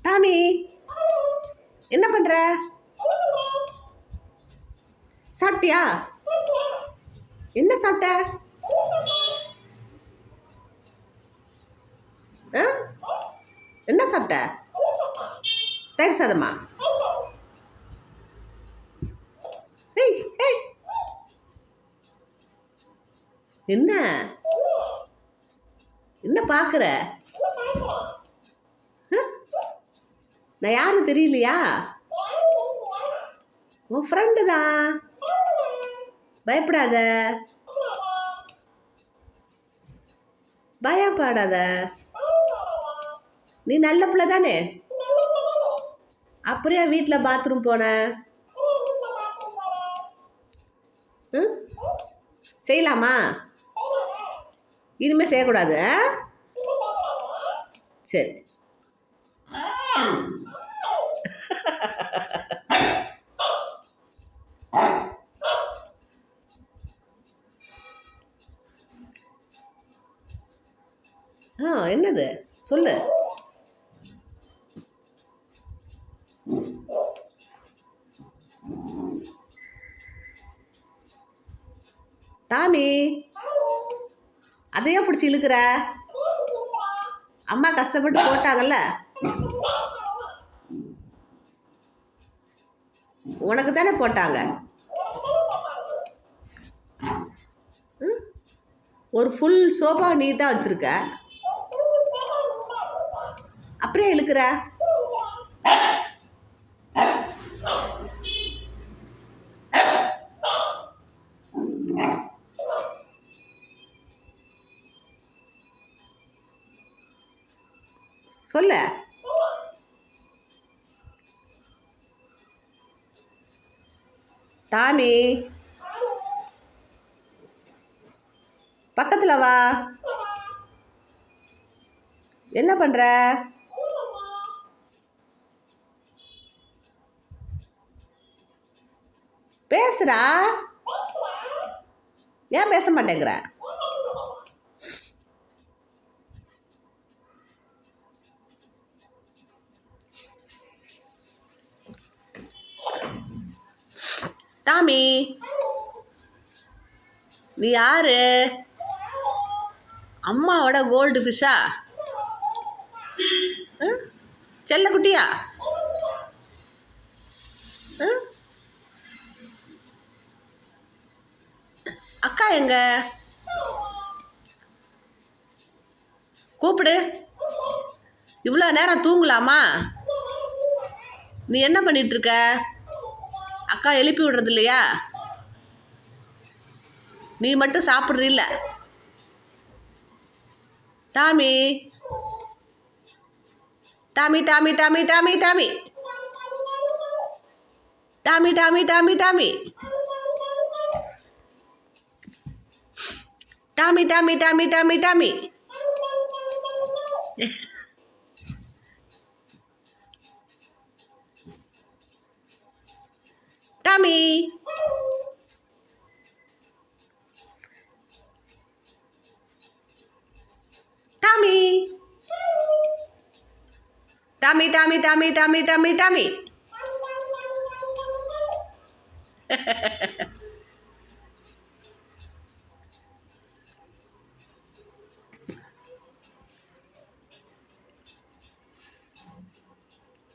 Tommy, என்ன பண்ற? சாப்பிட்டியா? என்ன சாப்பிட்ட? என்ன சாப்பிட்ட? தயிர் சாதமா? ஏய் ஏய், என்ன என்ன பார்க்குற? நான் யாரும் தெரியலையா? உன் ஃப்ரெண்டு தான். பயப்படாத, பயப்படாத. நீ நல்ல பிள்ளை தானே? அப்புறம் வீட்டில் பாத்ரூம் போன? செய்யலாமா? இனிமேல் செய்யக்கூடாது. சரி. என்னது சொல்லு. டாமி, அதையே பிடிச்சி இழுக்கிற? அம்மா கஷ்டப்பட்டு போட்டாங்கல்ல, உனக்கு தானே போட்டாங்க. ஒரு ஃபுல் சோபா நீ தான் வச்சிருக்க, அப்படியே இழுக்கிற? சொல்ல. டாமி, பக்கத்துல வா. என்ன பண்ற? பேசுறா, ஏன் பேச மாட்டேங்கிற? டாமி, நீ யாரு? அம்மாவோட கோல்டு ஃபிஷ்ஷா? செல்லக்குட்டியா? அக்கா எங்க? கூப்பிடு. இவ்வளோ நேரம் தூங்கலாமா? நீ என்ன பண்ணிட்டு இருக்க? அக்கா எழுப்பி விடுறது இல்லையா? நீ மட்டும் சாப்பிட்றில்ல? Tommy, Tommy Tommy Tommy Tommy Tommy Tommy Tommy Tommy Tommy Tommy Tommy Tommy Tommy Tommy Tommy, Tommy Tommy Tommy Tommy Tommy Tommy Tommy